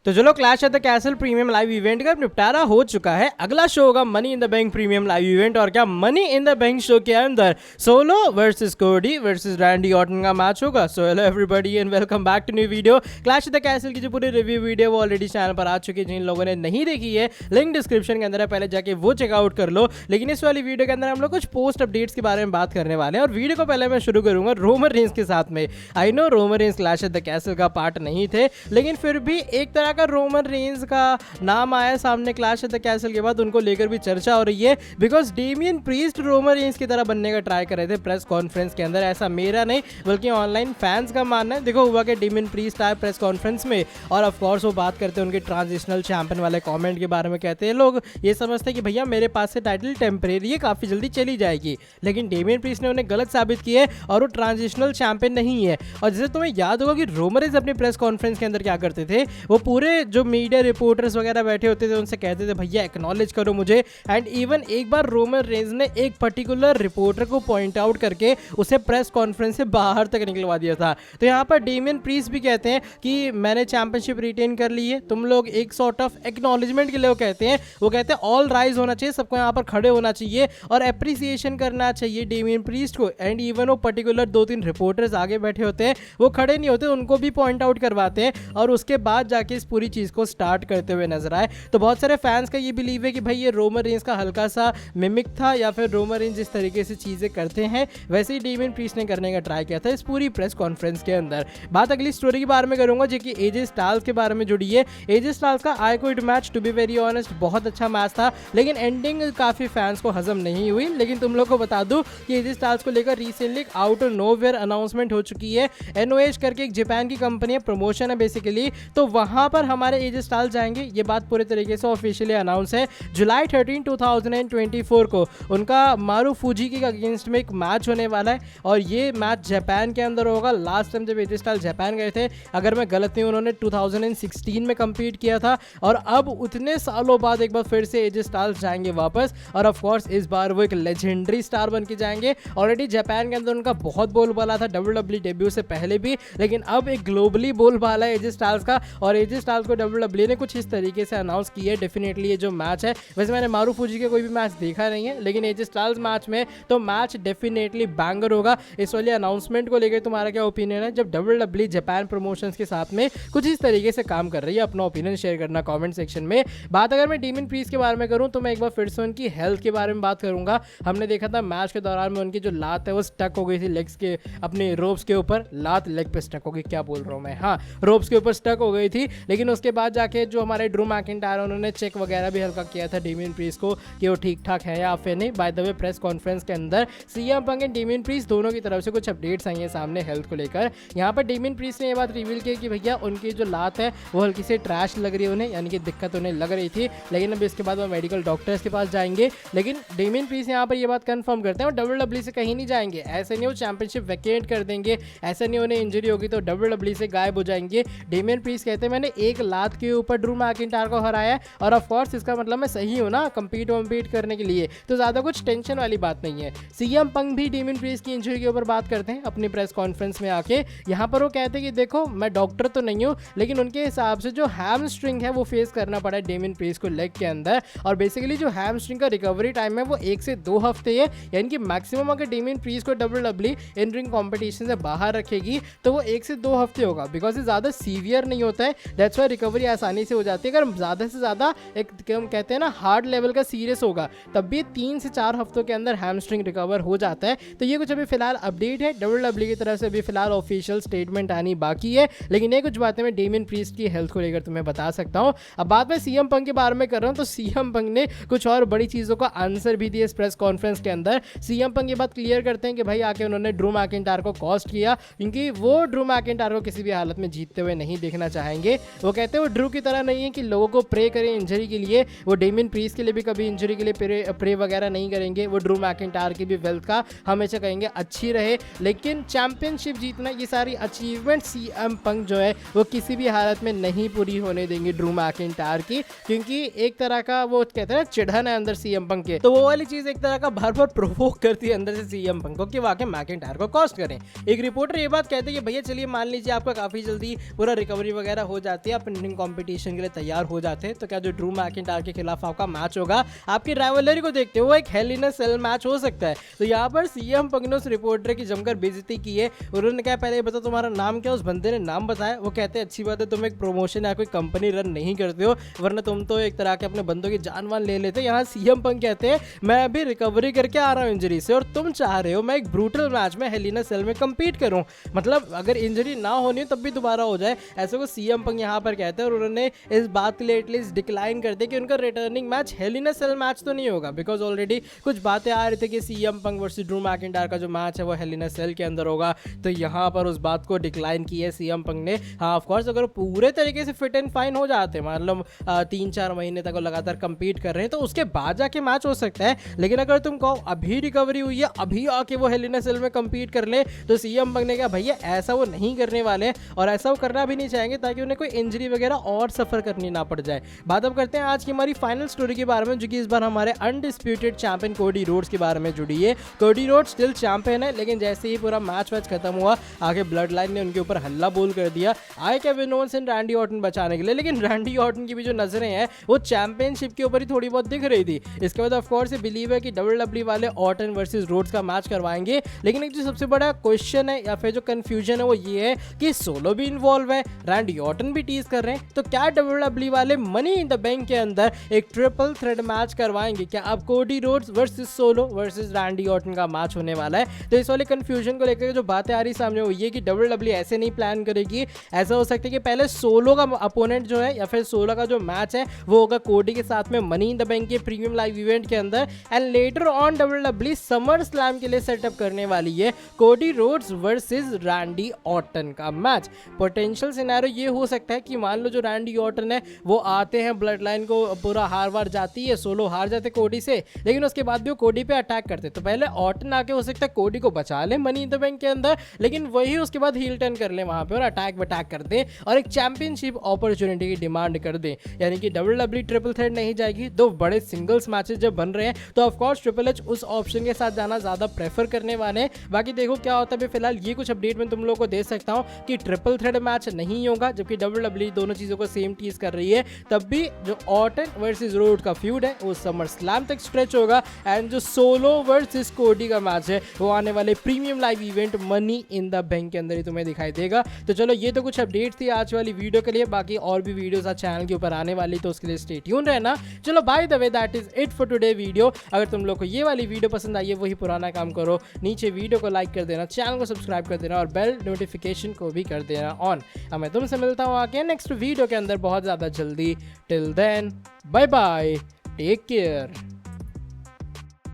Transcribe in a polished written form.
तो चलो clash at the castle premium live event का निपटारा हो चुका है। अगला शो होगा money in the bank premium live event. और क्या money in the bank show के अंदर Solo versus Cody versus Randy Orton का मैच होगा। So hello everybody and welcome back to new video. Clash at the castle की जो पूरी review video वो ऑलरेडी चैनल पर आ चुकी है। जिन लोगों ने नहीं देखी है लिंक डिस्क्रिप्शन के अंदर है, पहले जाके वो चेकआउट कर लो। लेकिन इस वाली वीडियो के अंदर हम लोग कुछ पोस्ट अपडेट्स के बारे में बात करने वाले हैं। और वीडियो को पहले मैं शुरू करूंगा रोमन रेंस के साथ में। I know Roman Reigns clash at the castle का पार्ट नहीं थे, लेकिन फिर भी एक तरह का रोमन रेंस का नाम आया सामने क्लैश एट द कैसल के बाद, उनको लेकर भी चर्चा हो रही है। Because Damien priest Roman Reigns की तरह बनने का ट्राई कर रहे थे प्रेस कॉन्फ्रेंस के अंदर। ऐसा मेरा नहीं बल्कि ऑनलाइन फैंस का मानना है। देखो हुआ कि डेमियन प्रीस्ट आए प्रेस कॉन्फ्रेंस में और ऑफ कोर्स वो बात करते हैं उनके ट्रांजिशनल चैंपियन वाले कमेंट के बारे में। कहते हैं लोग ये समझते हैं कि भैया मेरे पास से टाइटल टेम्परेरी है, काफी जल्दी चली जाएगी। लेकिन डेमियन प्रीस्ट ने उन्हें गलत साबित किया है और वो ट्रांजिशनल चैंपियन नहीं है। और जैसे तुम्हें याद होगा कि रोमन रेंस अपनी प्रेस कॉन्फ्रेंस के अंदर क्या करते थे, वो पूरे जो मीडिया रिपोर्टर्स वगैरह बैठे होते थे उनसे कहते थे भैया एक्नॉलेज करो मुझे। एंड इवन एक बार रोमन रेंस ने एक पर्टिकुलर रिपोर्टर को पॉइंट आउट करके उसे प्रेस कॉन्फ्रेंस से बाहर तक निकलवा दिया था। तो यहाँ पर डेमियन प्रीस्ट भी कहते हैं कि मैंने चैंपियनशिप रिटेन कर ली है, तुम लोग एक सॉर्ट ऑफ एक्नॉलेजमेंट के लिए वो कहते हैं ऑल राइज होना चाहिए, सबको यहाँ पर खड़े होना चाहिए और एप्रिसिएशन करना चाहिए डेमियन प्रीस्ट को। एंड इवन वो पर्टिकुलर 2-3 रिपोर्टर्स आगे बैठे होते हैं, वो खड़े नहीं होते, उनको भी पॉइंट आउट करवाते हैं और उसके बाद जाके इस पूरी चीज को स्टार्ट करते हुए नजर आए। तो बहुत सारे फैंस का ये बिलीव है कि भाई ये रोमन रेंस का हल्का सा मिमिक था, या फिर रोमन रेंस जिस तरीके से चीजें करते हैं वैसे ही डेमियन प्रीस्ट ने करने का ट्राई किया था इस पूरी प्रेस कॉन्फ्रेंस के अंदर। बात अगली स्टोरी के बारे में करूंगा जो कि एजे स्टाइल्स के बारे में जुड़ी है। एजे स्टाइल्स का I quit match to be very honest बहुत अच्छा मैच था, लेकिन एंडिंग काफी फैंस को हजम नहीं हुई। लेकिन तुम लोग को बता दूं कि एजे स्टाइल्स को लेकर recently out of nowhere announcement हो चुकी है। एनओएच करके एक जापान की कंपनी है, प्रमोशन है बेसिकली, तो वहां पर हमारे एजे स्टाइल्स जाएंगे। ये बात पूरे तरीके से ऑफिशियली अनाउंस है। जुलाई 13, 2024 को उनका मारू फूजी के अगेंस्ट में एक मैच होने वाला है और ये मैच जापान के अंदर होगा। लास्ट टाइम जब एजे स्टाइल्स जापान गए थे, अगर मैं गलत नहीं, उन्होंने 2016 में कम्पीट किया था और अब उतने सालों बाद एक बार फिर से एजे स्टाइल्स जाएंगे वापस। और ऑफ कोर्स इस बार वो एक लेजेंडरी स्टार बन के जाएंगे। ऑलरेडी जापान के अंदर उनका बहुत बोलबाला था WWE डेब्यू से पहले भी, लेकिन अब एक ग्लोबली बोलबाला है एजे स्टाइल्स का। और एजे स्टाइल्स को WWE ने कुछ इस तरीके से अनाउंस किया है डेफिनेटली ये जो मैच है। वैसे मैंने मारू फूजी के कोई भी मैच देखा नहीं है, लेकिन एजे स्टाइल्स मैच में तो मैच डेफिनेटली बैंगर होगा। इस वाली अनाउंसमेंट को लेकर तुम्हारा क्या ओपिनियन है जब WWE जापान प्रमोशंस के साथ में कुछ इस तरीके से काम कर रही है? अपना ओपिनियन शेयर करना कमेंट सेक्शन में। बात अगर मैं डेमियन प्रीस्ट के बारे में करूं तो मैं एक बार फिर से उनकी हेल्थ के बारे में बात करूंगा। हमने देखा था मैच के दौरान में उनकी जो लात है वो स्टक हो गई थी लेग्स के, अपने रोप्स के ऊपर। लात लेग पे स्टक हो गई, क्या बोल रहा हूं मैं, हाँ रोप्स के ऊपर स्टक हो गई थी। लेकिन उसके बाद जाके जो हमारे ड्रू मैकिंटायर उन्होंने चेक वगैरह भी हल्का किया था डेमियन प्रीस्ट को कि वो ठीक ठाक है या फिर नहीं। By the way press conference के अंदर CM Punk and Damien priest दोनों की तरफ से कुछ अपडेट्स आई हैं सामने हेल्थ को लेकर। यहाँ पर डेमियन प्रीस्ट ने ये बात रिवील की कि भैया उनकी जो लात है वो हल्की से ट्रैश लग रही है उन्हें, यानी कि दिक्कत उन्हें लग रही थी। लेकिन अब इसके बाद वो मेडिकल डॉक्टर्स के पास जाएंगे। लेकिन डेमियन प्रीस्ट यहाँ पर ये बात कंफर्म करते हैं और WWE से कहीं नहीं जाएंगे। ऐसे नहीं वो चैंपियनशिप वैकेट कर देंगे, ऐसा नहीं उन्हें इंजरी होगी तो WWE से गायब हो जाएंगे। डेमियन प्रीस्ट कहते हैं मैंने एक लात के ऊपर ड्रू मैकिंटायर को हराया और ऑफ कोर्स इसका मतलब मैं सही हूं ना कम्पीट करने के लिए, तो ज्यादा कुछ टेंशन वाली बात नहीं है। सीएम पंक भी डेमियन प्रीस्ट की इंजरी के ऊपर बात करते हैं अपनी प्रेस कॉन्फ्रेंस में आके। यहाँ पर वो कहते हैं कि देखो मैं डॉक्टर तो नहीं हूँ, लेकिन उनके हिसाब से जो हैमस्ट्रिंग है वो फेस करना पड़ा है डेमियन प्रीस्ट को लेग के अंदर। और बेसिकली जो हैमस्ट्रिंग का रिकवरी टाइम है वो 1 से 2 हफ्ते है, यानी कि मैक्सिमम अगर डेमियन प्रीस्ट को WWE इन रिंग कॉम्पिटिशन से बाहर रखेगी तो वो 1 से 2 हफ्ते होगा। बिकॉज ये ज़्यादा सीवियर नहीं होता है, दैट्स वाई रिकवरी आसानी से हो जाती है। अगर ज़्यादा से ज़्यादा एक कहते हैं ना हार्ड लेवल का सीरियस होगा तब भी 3 से 4 हफ्तों के अंदर हैमस्ट्रिंग रिकवर हो जाता है। तो ये कुछ अभी फिलहाल अपडेट है WWE की तरफ से, अभी फिलहाल ऑफिशियल स्टेटमेंट आनी बाकी है। लेकिन ये कुछ बातें मैं डेमियन प्रीस्ट की हेल्थ को लेकर तुम्हें बता सकता हूँ। अब बात मैं सीएम पंक के बारे में कर रहा हूँ तो सीएम पंक ने कुछ और बड़ी चीज़ों का आंसर भी दिया इस प्रेस कॉन्फ्रेंस के अंदर। सीएम पंक ये बात क्लियर करते हैं कि भाई आके उन्होंने ड्रू मैकिंटायर को कॉस्ट किया, क्योंकि वो ड्रू मैकिंटायर को किसी भी हालत में जीतते हुए नहीं देखना चाहेंगे। वो कहते हैं वो ड्रू की तरह नहीं है कि लोगों को प्रे करें इंजरी के लिए, वो डेमियन प्रीस्ट के लिए भी कभी इंजरी के लिए प्रे वगैरह नहीं करेंगे। वो ड्रू मैकिंटायर की भी वेल्थ का हमेशा कहेंगे अच्छी रहे, लेकिन चैंपियनशिप जीतना ये सारी अचीवमेंट सीएम पंक जो है वो किसी भी हालत में नहीं पूरी होने देंगे ड्रू मैकिंटायर की, क्योंकि एक तरह का वो कहते हैं ना चिढ़न है अंदर सीएम पंक के, तो वो वाली चीज एक तरह का बार बार प्रोवोक करती है अंदर से सीएम पंक को कि वाकई मैकिंटायर को कॉस्ट करें। एक रिपोर्टर ये बात कहते हैं कि भैया चलिए मान लीजिए आपका काफी जल्दी पूरा रिकवरी वगैरह हो जाती है, आप इंडियन कंपटीशन के लिए तैयार हो जाते हैं, तो क्या जो ड्रू मैकिंटायर के खिलाफ आपका मैच होगा आपकी राइवलरी को देखते हुए एक हेल इन अ सेल मैच हो सकता है। तो यहाँ पर सीएम पंग ने उस रिपोर्टर की जमकर बेइज्जती की है। उन्होंने कहा पहले ये बता तुम्हारा नाम क्या। उस बंदे ने नाम बताया। वो कहते हैं अच्छी बात है तुम एक प्रमोशन या कोई कंपनी रन नहीं करते हो, वरना तुम तो एक तरह के अपने बंदों की जान वान ले लेते। यहाँ सीएम पंग कहते हैं मैं अभी रिकवरी करके आ रहा हूँ इंजरी से, और तुम चाह रहे हो मैं एक ब्रूटल मैच में हेल इन अ सेल में कम्पीट करूँ। मतलब अगर इंजरी ना होनी हो तब भी दोबारा हो जाए, ऐसे को सीएम पंग यहाँ पर कहते हैं। और उन्होंने इस बात के लिए एटलीस्ट डिक्लाइन कर दिया कि उनका रिटर्निंग मैच हेल इन अ सेल मैच तो नहीं होगा, बिकॉज ऑलरेडी कुछ बातें आ रही थी कि सीएम पंग वर्सेस ड्रू मैकिंटायर का जो मैच है वो हेल इन अ सेल के अंदर होगा। तो यहाँ पर उस बात को डिक्लाइन किया है सीएम पंग ने। हाँ ऑफ कोर्स अगर पूरे तरीके से फिट एंड फाइन हो जाते हैं, मतलब 3-4 महीने तक वो लगातार कंपीट कर रहे हैं, तो उसके बाद जाके मैच हो सकता है। लेकिन अगर तुम कहो अभी रिकवरी हुई है अभी आके वो हेल इन अ सेल में कंपीट कर ले, तो सीएम पंग ने कहा भैया ऐसा वो नहीं करने वाले, और ऐसा वो करना भी नहीं चाहेंगे ताकि उन्हें कोई इंजरी वगैरह और सफर करनी ना पड़ जाए। बात अब करते हैं आज की हमारी फाइनल स्टोरी के बारे में, जो कि इस बार हमारे अनडिस्प्यूटेड चैंपियन कोडी रोड्स के बारे में जुड़ी है। कोडी रोड्स स्टिल चैंपियन है, लेकिन जैसे ही पूरा मैच खत्म हुआ आगे ब्लड लाइन ने उनके ऊपर हल्ला बोल कर दिया आए Kevin Owens and Randy Orton बचाने के लिए। लेकिन रैंडी ऑर्टन की भी जो नजरें हैं वो चैंपियनशिप के ऊपर ही थोड़ी बहुत दिख रही थी। इसके बाद ऑफ कोर्स ये बिलीव है कि WWE वाले ऑर्टन वर्सेस रोड्स का मैच करवाएंगे। लेकिन एक जो सबसे बड़ा क्वेश्चन है या फिर जो कंफ्यूजन है वो ये है कि सोलो भी इन्वॉल्व है, रैंडी ऑर्टन भी टीज कर रहे हैं, तो क्या WWE वाले मनी इन द बैंक के अंदर एक ट्रिपल थ्रेड मैच करवाएंगे? क्या अब Cody Rhodes versus solo versus Randy Orton का मैच होने वाला है? तो इस वाले कंफ्यूजन को लेकर जो बातें आ रही सामने वो ये कि WWE ऐसे नहीं प्लान करेगी। ऐसा हो सकता है कि पहले सोलो का अपोनेंट जो है या फिर सोलो का जो मैच है वो होगा कोडी के साथ में मनी इन द बैंक के प्रीमियम लाइव इवेंट के अंदर, and later on WWE summer slam के लिए सेटअप करने वाली है Cody Rhodes versus Randy Orton का मैच। पोटेंशियल सिनेरियो ये हो सकता है कि मान लो जो रैंडी ऑर्टन है वो आते हैं, ब्लड लाइन को पूरा हार वार जाती है, सोलो हार जाते कोडी से, लेकिन उसके बाद भी वो कोडी पे अटैक करते, तो पहले ऑर्टन आके हो सकता है कोडी को बचा ले मनी इन द बैंक के अंदर, लेकिन वही उसके बाद हील टर्न कर ले वहां पे और अटैक कर दे और एक चैंपियनशिप अपॉर्चुनिटी की डिमांड कर दे। यानी कि WWE ट्रिपल थ्रेड नहीं जाएगी, दो बड़े सिंगल्स मैचेस जब बन रहे हैं तो ऑफ कोर्स ट्रिपल एच उस ऑप्शन के साथ जाना ज्यादा प्रेफर करने वाले हैं। बाकी देखो क्या होता है। फिलहाल ये कुछ अपडेट मैं तुम लोगों को दे सकता हूं कि ट्रिपल थ्रेड मैच नहीं होगा, जबकि WWE दोनों चीजों को सेम टीज कर रही है। तब भी जो ऑर्टन वर्सेस रोड का फ्यूड है वो समर स्लैम तक स्ट्रेच होगा, एंड जो सोलो वर्सेस कोडी का मैच है वो आने वाले premium live event money in the bank के अंदर ही तुम्हें दिखाई देगा। तो चलो ये तो कुछ अपडेट थी आज वाली वीडियो के लिए, बाकी और भी वीडियोस आज चैनल के ऊपर आने वाली, तो उसके लिए स्टे ट्यून रहना। चलो by the way that is it for today video. अगर तुम लोग को ये वाली वीडियो पसंद आई है वही पुराना काम करो, नीचे वीडियो को लाइक कर देना, चैनल को सब्सक्राइब कर देना और बेल नोटिफिकेशन को भी कर देना ऑन। अब मैं तुमसे मिलता हूँ आगे नेक्स्ट वीडियो के अंदर बहुत ज़्यादा जल्दी। Till then bye bye, take care.